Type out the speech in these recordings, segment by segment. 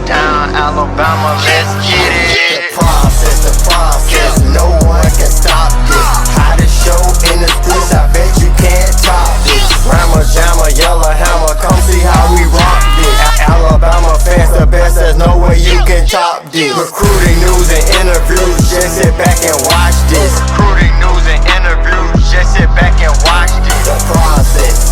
Touchdown, Alabama, let's get it. The process, no one can stop this. Hottest show in the streets, I bet you can't top this. Rammer, jammer, yellow hammer, come see how we rock this. Alabama fans the best, there's no way you can top this. Recruiting news and interviews, just sit back and watch this. Recruiting news and interviews, just sit back and watch this. The process.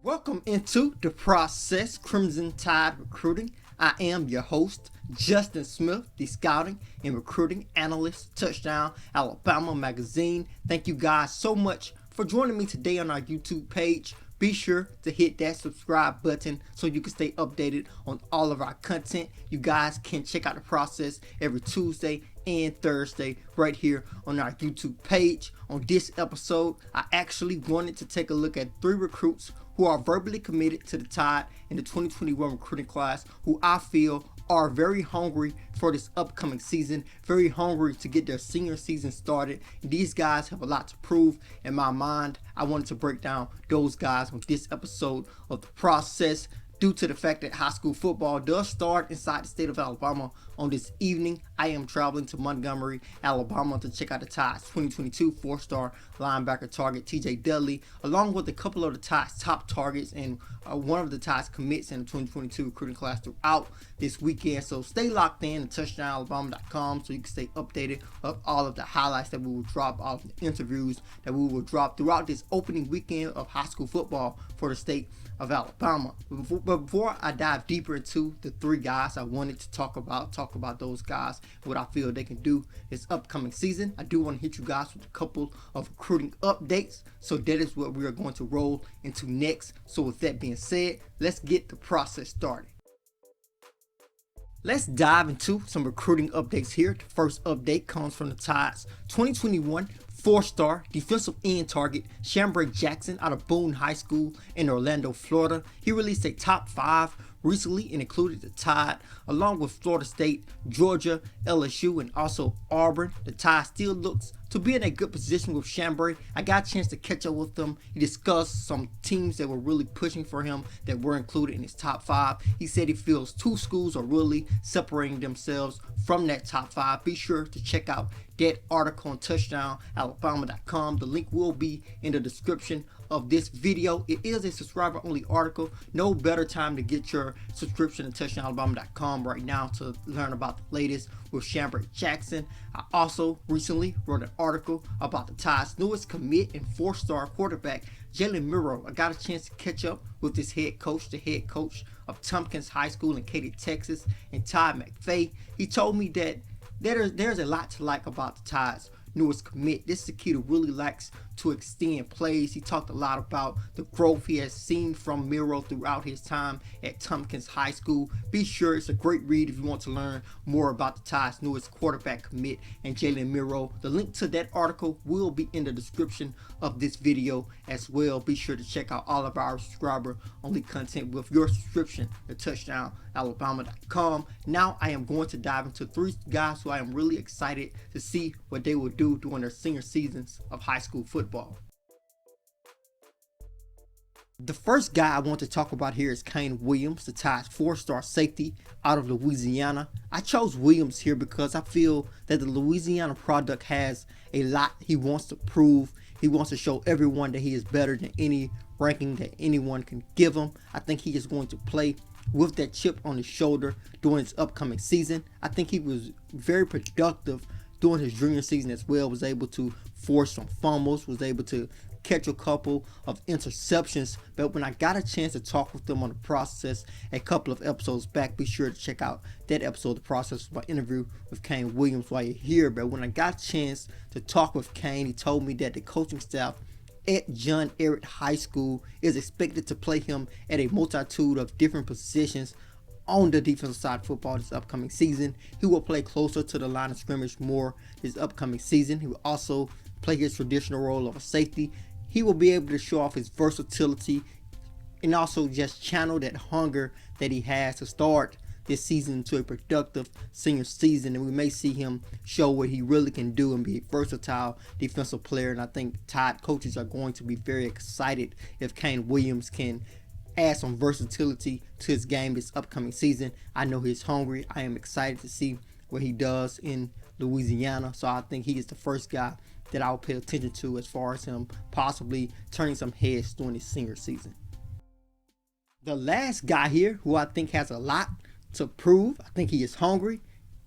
Welcome into The Process, Crimson Tide Recruiting. I am your host, Justin Smith, the Scouting and Recruiting Analyst, Touchdown Alabama Magazine. Thank you guys so much for joining me today on our YouTube page. Be sure to hit that subscribe button so you can stay updated on all of our content. You guys can check out The Process every Tuesday and Thursday right here on our YouTube page. On this episode, I actually wanted to take a look at 3 recruits who are verbally committed to the Tide in the 2021 recruiting class, who I feel are very hungry for this upcoming season, very hungry to get their senior season started. These guys have a lot to prove in my mind. I wanted to break down those guys on this episode of The Process. Due to the fact that high school football does start inside the state of Alabama on this evening, I am traveling to Montgomery, Alabama to check out the Tide's 2022 4-star linebacker target TJ Dudley, along with a couple of the Tide's top targets and one of the Tide's commits in the 2022 recruiting class throughout this weekend. So stay locked in to touchdownalabama.com so you can stay updated of all of the highlights that we will drop, all of the interviews that we will drop throughout this opening weekend of high school football for the state of Alabama. But before I dive deeper into the 3 guys I wanted to talk about those guys, what I feel they can do this upcoming season, I do want to hit you guys with a couple of recruiting updates. So that is what we are going to roll into next. So with that being said, let's get the process started. Let's dive into some recruiting updates here. The first update comes from the Tide's 2021 4-star defensive end target, Chambray Jackson, out of Boone High School in Orlando, Florida. He released a top 5 recently and included the Tide, along with Florida State, Georgia, LSU, and also Auburn. The Tide still looks to be in a good position with Chambray. I got a chance to catch up with him. He discussed some teams that were really pushing for him that were included in his top 5. He said he feels 2 schools are really separating themselves from that top 5. Be sure to check out that article on touchdownalabama.com. The link will be in the description of this video. It is a subscriber only article. No better time to get your subscription to touchdownalabama.com right now to learn about the latest with Chambray Jackson. I also recently wrote an article about the Tide's newest commit and 4-star quarterback, Jalen Miro. I got a chance to catch up with his head coach, the head coach of Tompkins High School in Katy, Texas, and Todd McVay. He told me that there's a lot to like about the Tide's newest commit. This is a kid who really likes to extend plays. He talked a lot about the growth he has seen from Miro throughout his time at Tompkins High School. Be sure it's a great read if you want to learn more about the Tide's newest quarterback commit and Jalen Miro. The link to that article will be in the description of this video as well. Be sure to check out all of our subscriber only content with your subscription to touchdownalabama.com. Now I am going to dive into 3 guys who I am really excited to see what they will do during their senior seasons of high school football. The first guy I want to talk about here is Kane Williams, the Tide's 4-star safety out of Louisiana. I chose Williams here because I feel that the Louisiana product has a lot he wants to prove. He wants to show everyone that he is better than any ranking that anyone can give him. I think he is going to play with that chip on his shoulder during his upcoming season. I think he was very productive during his junior season as well, was able to force some fumbles, was able to catch a couple of interceptions. But when I got a chance to talk with him on The Process a couple of episodes back, be sure to check out that episode of The Process, my interview with Kane Williams while you're here. But when I got a chance to talk with Kane, he told me that the coaching staff at John Ehret High School is expected to play him at a multitude of different positions on the defensive side of football this upcoming season. He will play closer to the line of scrimmage more this upcoming season. He will also play his traditional role of a safety. He will be able to show off his versatility and also just channel that hunger that he has to start this season to a productive senior season, and we may see him show what he really can do and be a versatile defensive player. And I think Tide coaches are going to be very excited if Kane Williams can add some versatility to his game this upcoming season. I know he's hungry. I am excited to see what he does in Louisiana. So I think he is the first guy that I'll pay attention to as far as him possibly turning some heads during his senior season. The last guy here who I think has a lot to prove, I think he is hungry,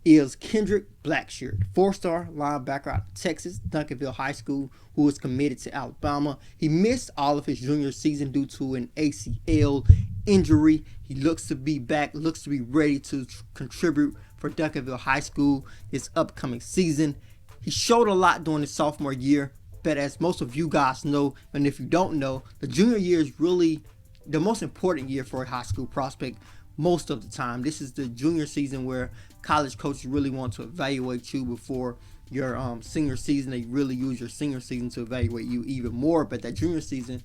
is Kendrick Blackshire, four-star linebacker out of Texas, Duncanville High School, who is committed to Alabama. He missed all of his junior season due to an ACL injury. He looks to be back, looks to be ready to contribute for Duncanville High School this upcoming season. He showed a lot during his sophomore year, but as most of you guys know, and if you don't know, the junior year is really the most important year for a high school prospect most of the time. This is the junior season where college coaches really want to evaluate you before your senior season. They really use your senior season to evaluate you even more. But that junior season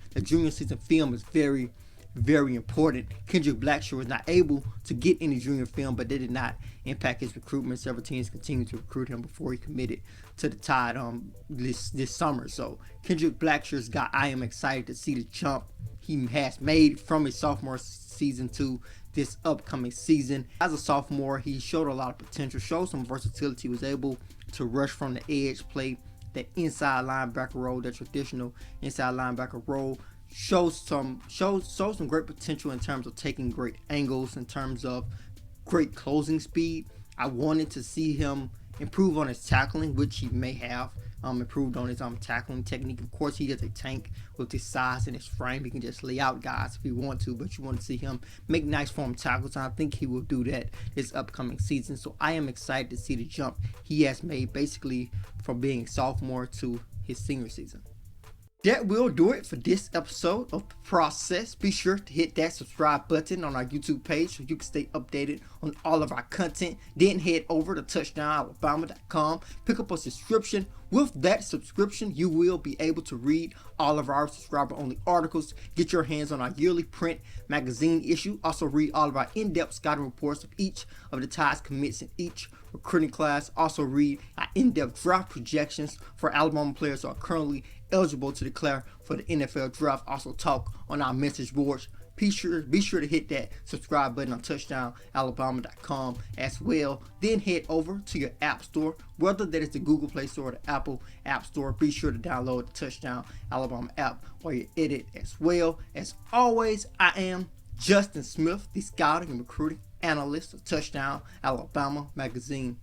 film is very, very important. Kendrick Blackshire was not able to get any junior film, but they did not impact his recruitment. Several teams continued to recruit him before he committed to the Tide this summer. So Kendrick Blackshire's guy, I am excited to see the jump he has made from his sophomore season to this upcoming season. As a sophomore, he showed a lot of potential, showed some versatility, was able to rush from the edge, play that inside linebacker role, that traditional inside linebacker role. Shows some great potential in terms of taking great angles, in terms of great closing speed. I wanted to see him improve on his tackling, which he may have improved on his tackling technique. Of course, he is a tank with his size and his frame. He can just lay out guys if he want to, but you want to see him make nice form tackles, and I think he will do that this upcoming season. So I am excited to see the jump he has made basically from being a sophomore to his senior season. That will do it for this episode of The Process. Be sure to hit that subscribe button on our YouTube page so you can stay updated on all of our content. Then head over to touchdownalabama.com. Pick up a subscription. With that subscription, you will be able to read all of our subscriber-only articles, get your hands on our yearly print magazine issue, also read all of our in-depth scouting reports of each of the Tide's commits in each recruiting class, also read our in-depth draft projections for Alabama players who are currently eligible to declare for the NFL draft, also talk on our message boards. Be sure to hit that subscribe button on touchdownalabama.com as well. Then head over to your app store, whether that is the Google Play Store or the Apple App Store. Be sure to download the Touchdown Alabama app while you're at it as well. As always, I am Justin Smith, the scouting and recruiting analyst of Touchdown Alabama magazine.